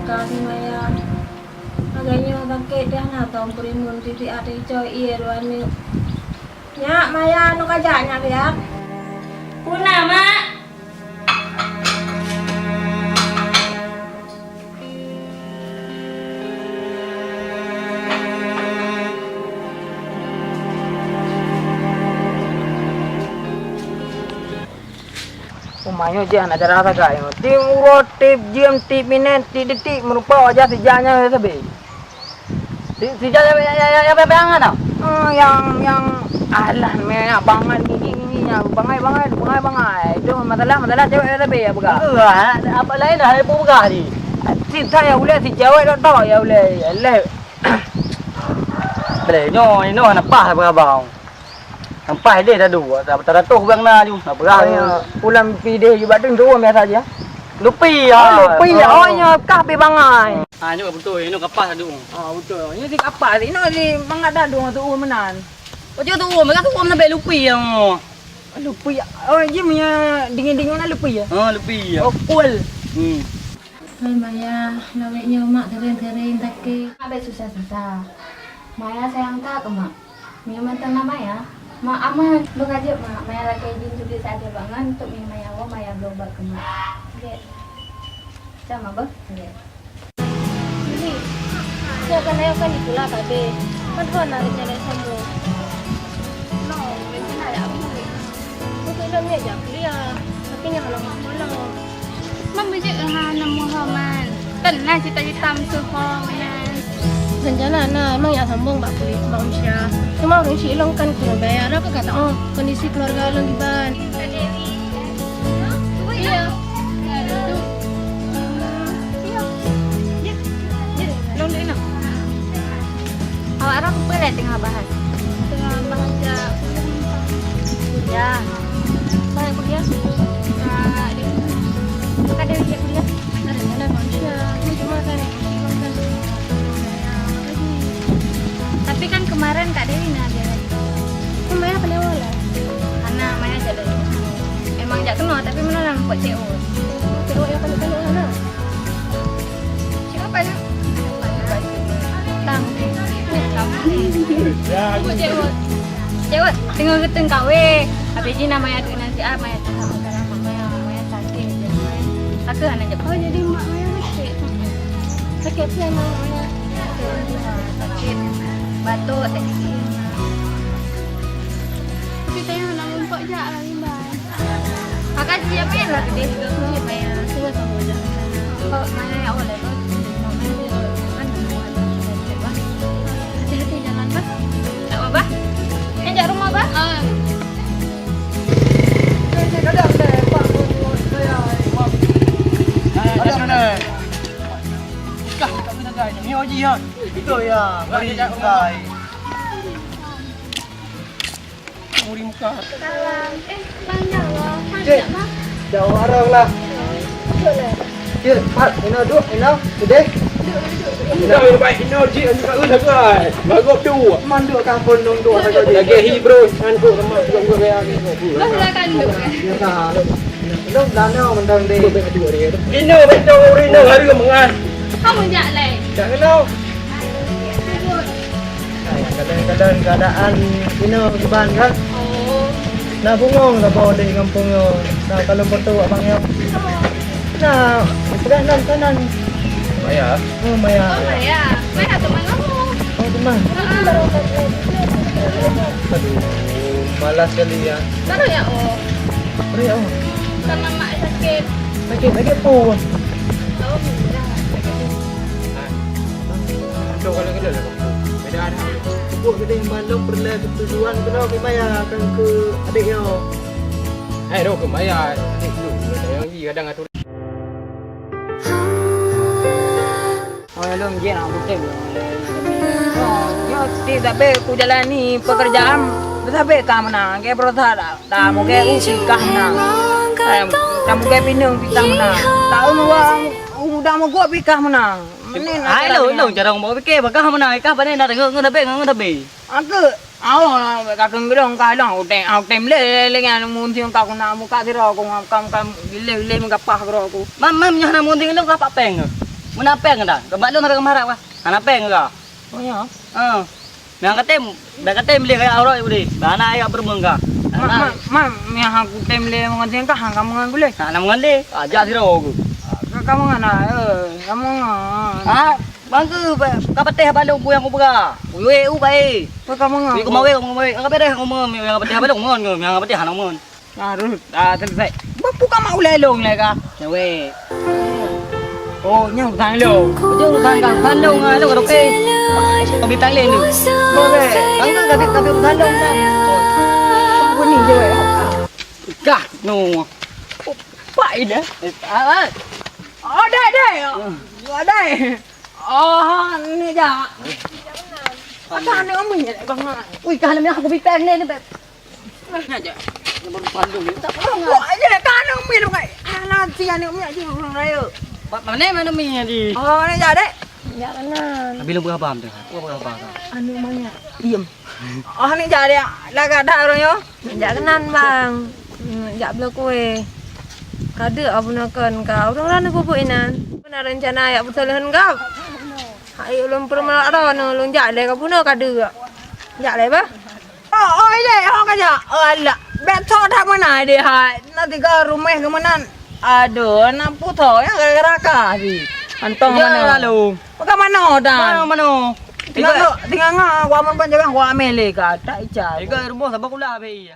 kali maya. Agaknya bangkit dah nak tahu berimun titik ada coy iya luar ni. Nyak maya nu kajaknya dia. Puna mak. Umayo je anak cara apa kaya? Tim urut, tip jam, tip minit, tip detik merupa wajah sejanya lebih. Sejanya ya apa yang ada? Yang alah mereka bangan gini bangai. Itu masalah cewek lebih ya bukan? Apa lain dah ibu buka ni? Si saya boleh si cewek dah tahu ya boleh. Leh. Boleh nyo anak pah berabang. Sampai dia dah dua, dah beratus bang na ju. Nak berah. Pulang pide juga tu biasa aja. Lupi ya. Lupi ya. Oh nya kape bangai. Ha nyo betul, ini kapas adu. Betul. Ini si kapas. Ini ni mangat dah dong tu menan. Oh tu mereka tu nak beli lupi yang. Lupi. Oh je punya dingin-dingin nak lupi ya. Lupi ya. Oh cool. Hai maya, naweknya mak tereng-tereng taki. Abe susah-susah. Maya sayang tak ke mak? Mia mantan maya. Mak aman, bekerja mak. Maya lagi izin juga saja bangan untuk Mia Maya Maya berobat ke mak. Okay. Sama bah? Okay. Ini, saya akan dipula tadi. Kan nak rencana sambung. No, rencana ada apa ni? Aku dah ni aja kuliah. Tapi yang kalau mak pulang. Mak bijak nama Muhammad. Tenang cita-cita musuh man. Rencana emang ya sambung Mbak Puli, Mbak Usya. Cuma orang si Ilong kan kurang bayar. Apa kata kondisi keluarga Ilong di ban. Kak Dewi. Iya. Ilong dari nak? Awak orang boleh tengah bahas. Tengah baca Ya. saya kuliah. Kak Dewi. Kak Dewi dia kuliah. Rencana Mbak Usya. Cuma kan Ilong kan. Tapi kan kemarin Kak Dewi nak dia lagi. Maya apa lewat lah? Karena Maya jadi. Emang jak kenal tapi mana nak buat CO. Lewat yang kali-kali mana? Siapa ya? Tamu. Buat CO. CO tengok keteng kawe. Habis ni nama Maya tu nanti Maya tu sama sama Maya sakit. Aku hanya jak. Oh jadi mak Maya sakit. Sakit apa yang Maya? Sakit. Batuk sakit. Tapi saya nak ngumpul je lah Limban. Makasih ya Maya lah gede. Saya Maya semua sama je. Kau mana ya oleh kau? Hati-hati jalan bah. Tak apa? Yang jak rumah bah? Kadang deh pak saya. Kadang deh. Kah tak kena gai. Ni oji ha. Betul ya. Mari gai. Muri muka. Salam. Banyak lah. Cik. Jauh orang lah. Cik, Pak, ino duduk, ino. Sudah. Ino baik ino ji anu kat dah kai. Bagop tu. Manduk kampung dong dua saja. Lagi hi bro, anku sama juga gaya ni. Lah kandung. Biasa. Ino dana mendang deh. Ino betul ino hari ke mengan. Kamu jak lai. Tak kenal. Kadang-kadang keadaan ino keban kan. Oh. Nah bungong dah bawa dari kampungnya. Nah kalau betul abang yo. Nah, sudah nan kanan. Maya. Oh Maya. Oh Maya. Maya teman kamu. Oh teman. Aduh, malas kali ya. Kalau ya oh. Beri oh. Karena mak sakit. Lagi po. Oh sudah. Tu kalau kena lah. Beda ada. Buat kita yang malam perlu ketujuan kena ke Maya akan ke adiknya. Dah ke Maya. Adik dulu. Yang ni kadang atur. Oh, belum je nak buat oh, yo tidak be ku jalan ni pekerjaan tapi kamu nak ke berusaha dah mau ke usikah nak kamu ke pinang pitang nak tahu mau udah mau gua pikah menang ini Ai lo cara mau ke bakah mana ikah pane na ngeu be. aku awak kakang gedong kadang au tem le dengan munting kau nak muka tiro aku kam le ngapah aku Mam nya na munting lo ka pa peng. Mana peng dah? Kebak lu nak marah wah. Ana peng ke? Oh ya. Yang katem beli kayak orang boleh. Bana ayah bermeng ka. Mi aku temle mengajen ka hang kamu ngan boleh. Ana mengande. Aja sira aku. Kamu ngana kamu Bangku kapateh balong ku yang ku bega. We bae. kamu ngan. Ku mau ang kapateh ngomong yang kapateh balong ngon yang kapateh hanom ngon. Harus selesai. Bapu ka mau lelong le ka. Ya we. Oh, nyang tang lo. Jeng kan dong lu ka oke. Kami tang le lu. Boleh. Bangku tapi balong dah. Buni je we. Kah no. Pai dah. Oh, dai. Dai. Oh, ni dah. Apa ni omong ni bang? Ui kah namanya aku bipeng le ni. Aja. Yang baru Bandung ni. Tak orang. Wah, aja kan omong ni bang. Ana sian ni omong aja orang raya. Mana minyak di? Oh, ni dah dek. Ya kanan. Bila berapa am tu? Berapa? Anu mana? Diam. Oh, ni dah dia. Laga dah orang yo. Ya kenan bang. Ya bela kue. Kada abunakan kau. Orang lain pupuk inan. Benar rencana ya betulan kau. Hai ulun permala ada no ulun jak le kau puno kada. Jak le ba? Oh, ini orang kerja. Alah, betul tak mana dia. Nanti ke rumah ke mana? Aduh, nak putar ya gara-gara kah Antong mana lalu? Bukan mana dah? Mana? Tinggal ngah, gua mau panjang gua Amerika. Tak ijaz. Ika rumah sabak ulah be.